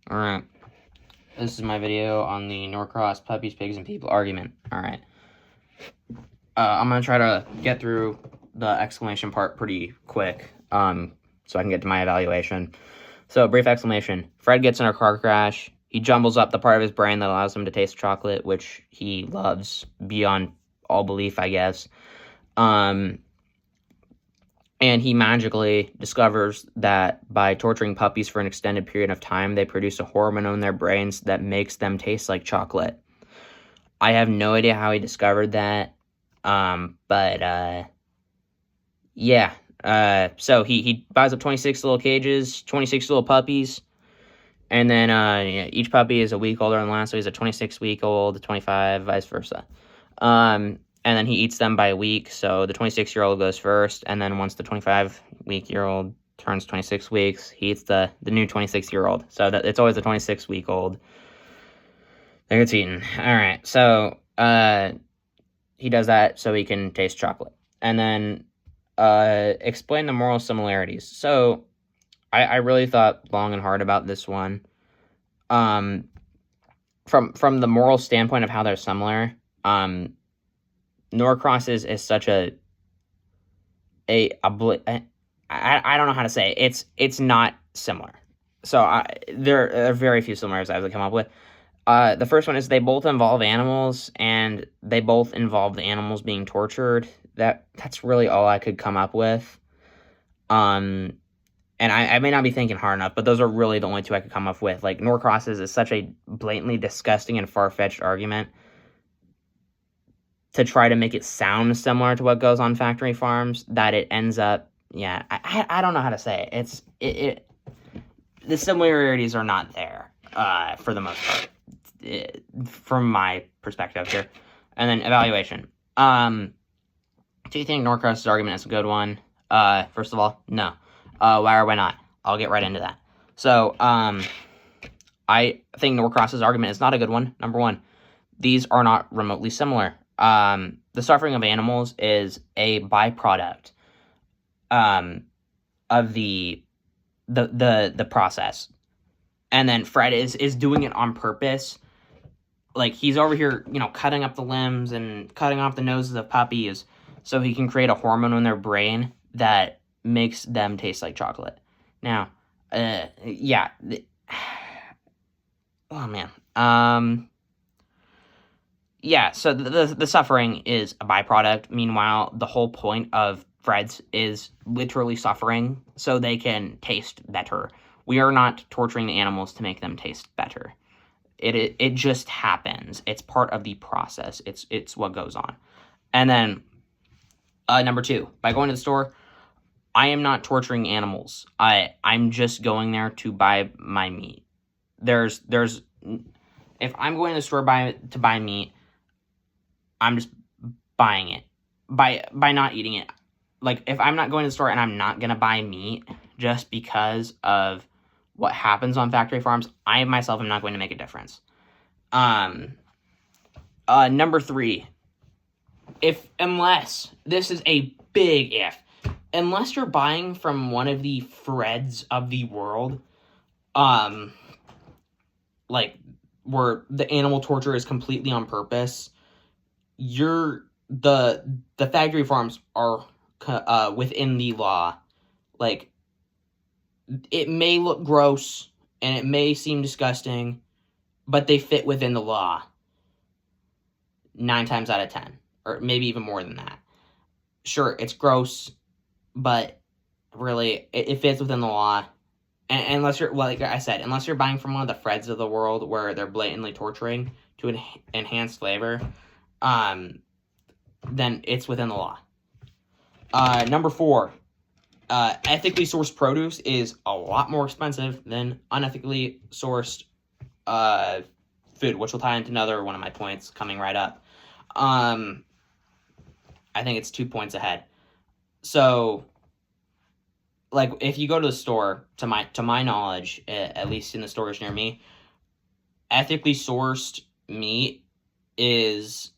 Alright, this is my video on the Norcross puppies, pigs, and people argument. Alright, I'm gonna try to get through the exclamation part pretty quick, so I can get to my evaluation. So, brief exclamation. Fred gets in a car crash. He jumbles up the part of his brain that allows him to taste chocolate, which he loves beyond all belief, I guess. And he magically discovers that by torturing puppies for an extended period of time, they produce a hormone in their brains that makes them taste like chocolate. I have no idea how he discovered that, yeah. So he buys up 26 little cages, 26 little puppies, and then each puppy is a week older than the last, so he's a 26-week-old, 25, vice versa. And then he eats them by a week, so the 26-year-old goes first, and then once the 25-week-year-old turns 26 weeks, he eats the new 26-year-old. So that it's always the 26-week-old that gets eaten. All right, so he does that so he can taste chocolate. And then explain the moral similarities. So I really thought long and hard about this one. From the moral standpoint of how they're similar, Norcross is such I don't know how to say it. It's not similar. So there are very few similarities I would come up with. The first one is they both involve animals, and they both involve the animals being tortured. That's really all I could come up with. And I may not be thinking hard enough, but those are really the only two I could come up with. Like, Norcross is such a blatantly disgusting and far-fetched argument to try to make it sound similar to what goes on factory farms that it ends up, I don't know how to say it. The similarities are not there, for the most part, from my perspective here. And then evaluation. Do you think Norcross's argument is a good one? First of all, no. Why or why not? I'll get right into that. So, I think Norcross's argument is not a good one. Number one, these are not remotely similar. The suffering of animals is a byproduct, of the process. And then Fred is doing it on purpose. Like, he's over here, cutting up the limbs and cutting off the noses of puppies so he can create a hormone in their brain that makes them taste like chocolate. Now, oh man. So the suffering is a byproduct. Meanwhile, the whole point of Fred's is literally suffering so they can taste better. We are not torturing the animals to make them taste better. It just happens. It's part of the process. It's what goes on. And then, number two, by going to the store, I am not torturing animals. I'm just going there to buy my meat. If I'm going to the store to buy meat, I'm just buying it by not eating it. Like, if I'm not going to the store and I'm not gonna buy meat just because of what happens on factory farms, I myself am not going to make a difference. Number three, unless this is a big if, unless you're buying from one of the Freds of the world, like, where the animal torture is completely on purpose, the factory farms are within the law. Like, it may look gross and it may seem disgusting, but they fit within the law 9 times out of 10, or maybe even more than that. Sure, it's gross, but really it fits within the law. And unless you're, like I said, unless you're buying from one of the Freds of the world where they're blatantly torturing to enhance flavor, then it's within the law. Number four, ethically sourced produce is a lot more expensive than unethically sourced food, which will tie into another one of my points coming right up. I think it's 2 points ahead. So, like, if you go to the store, to my knowledge, at least in the stores near me, ethically sourced meat is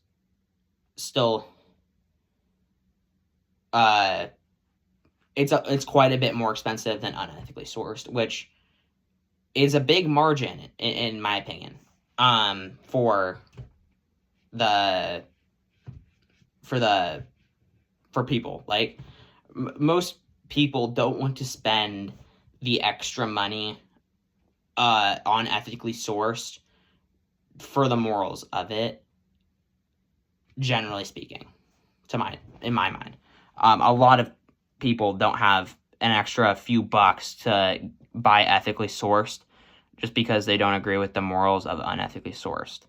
still it's quite a bit more expensive than unethically sourced, which is a big margin, in my opinion, for people. Like, most people don't want to spend the extra money on ethically sourced for the morals of it, generally speaking, in my mind. A lot of people don't have an extra few bucks to buy ethically sourced just because they don't agree with the morals of unethically sourced.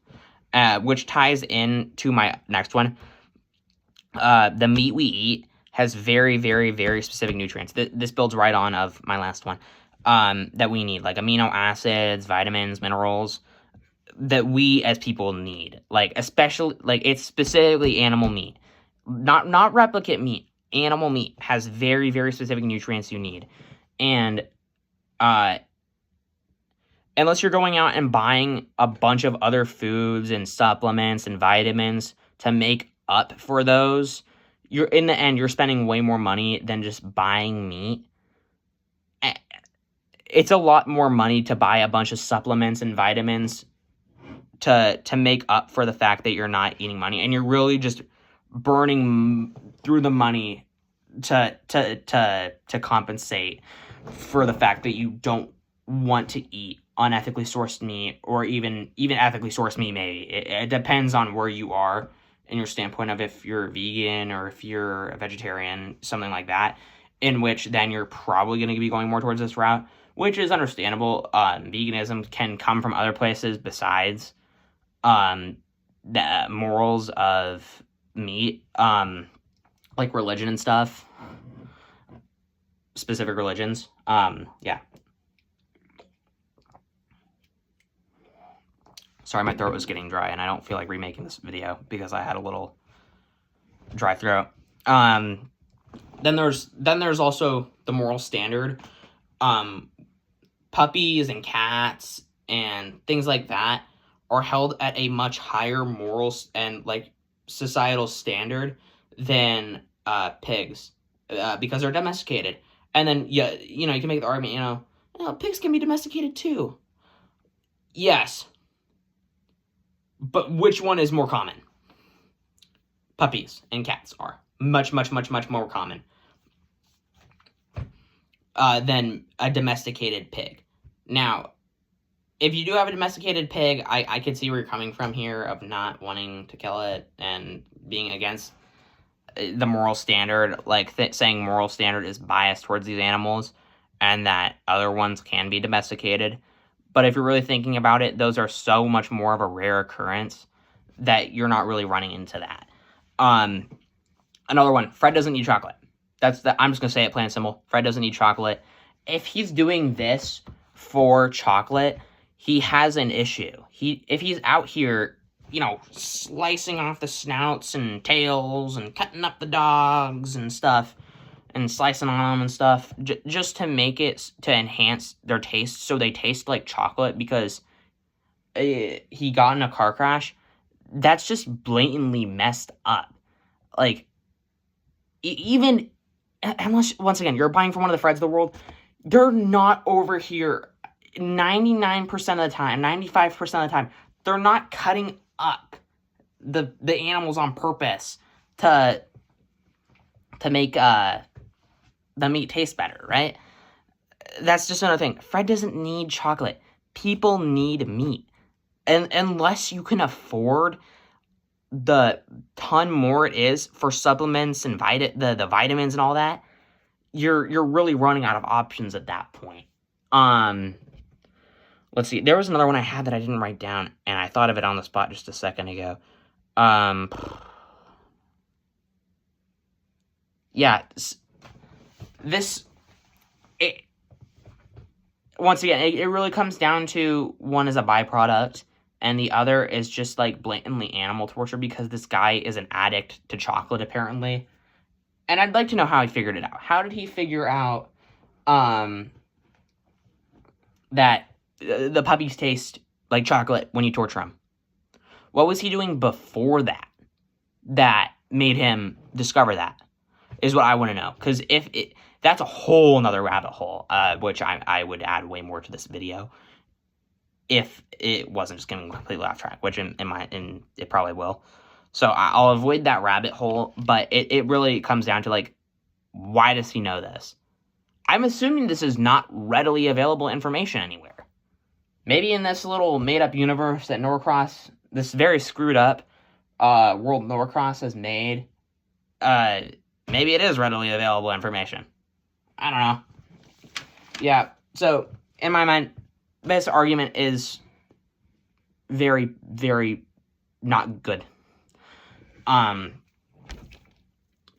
Which ties in to my next one. The meat we eat has very, very, very specific nutrients. This builds right on of my last one. That we need, like amino acids, vitamins, minerals, that we as people need. Like, especially, like, it's specifically animal meat. Not replicate meat. Animal meat has very, very specific nutrients you need. And unless you're going out and buying a bunch of other foods and supplements and vitamins to make up for those, in the end, you're spending way more money than just buying meat. It's a lot more money to buy a bunch of supplements and vitamins to make up for the fact that you're not eating money, and you're really just burning through the money to compensate for the fact that you don't want to eat unethically sourced meat, or even ethically sourced meat. Maybe it depends on where you are in your standpoint of if you're vegan or if you're a vegetarian, something like that, in which then you're probably going to be going more towards this route, which is understandable. Veganism can come from other places besides the morals of meat, like religion and stuff, specific religions. Yeah. Sorry, my throat was getting dry, and I don't feel like remaking this video because I had a little dry throat. Then there's also the moral standard. Puppies and cats and things like that are held at a much higher moral and like societal standard than pigs, because they're domesticated. And then you can make the argument, pigs can be domesticated too. Yes. But which one is more common? Puppies and cats are much, much, much, much more common than a domesticated pig. Now, if you do have a domesticated pig, I can see where you're coming from here of not wanting to kill it and being against the moral standard, like saying moral standard is biased towards these animals and that other ones can be domesticated. But if you're really thinking about it, those are so much more of a rare occurrence that you're not really running into that. Another one, Fred doesn't need chocolate. I'm just going to say it plain and simple. Fred doesn't need chocolate. If he's doing this for chocolate, he has an issue. If he's out here, slicing off the snouts and tails and cutting up the dogs and stuff and slicing on them and stuff, just to make it, to enhance their taste so they taste like chocolate because he got in a car crash, that's just blatantly messed up. Like, even, unless, once again, you're buying from one of the Freds of the world, they're not over here 99% of the time, 95% of the time, they're not cutting up the animals on purpose to make the meat taste better, right? That's just another thing. Fred doesn't need chocolate. People need meat. And unless you can afford the ton more it is for supplements and the vitamins and all that, you're really running out of options at that point. Let's see. There was another one I had that I didn't write down, and I thought of it on the spot just a second ago. Yeah. Once again, it really comes down to one is a byproduct, and the other is just like blatantly animal torture because this guy is an addict to chocolate, apparently. And I'd like to know how he figured it out. How did he figure out that the puppies taste like chocolate when you torture them? What was he doing before that made him discover that? Is what I want to know. Because that's a whole nother rabbit hole, which I would add way more to this video if it wasn't just getting completely off track, which it probably will. So I'll avoid that rabbit hole, but it really comes down to, like, why does he know this? I'm assuming this is not readily available information anywhere. Maybe in this little made-up universe that Norcross, this very screwed up world Norcross has made, maybe it is readily available information. I don't know. Yeah, so, in my mind, this argument is very, very not good.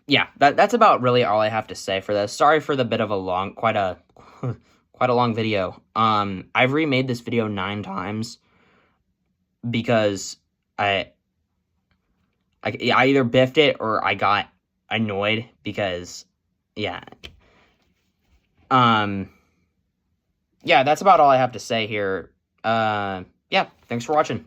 Yeah, that's about really all I have to say for this. Sorry for the bit of a quite a long video. I've remade this video 9 times because I either biffed it or I got annoyed because, yeah. Yeah, that's about all I have to say here. Yeah, thanks for watching.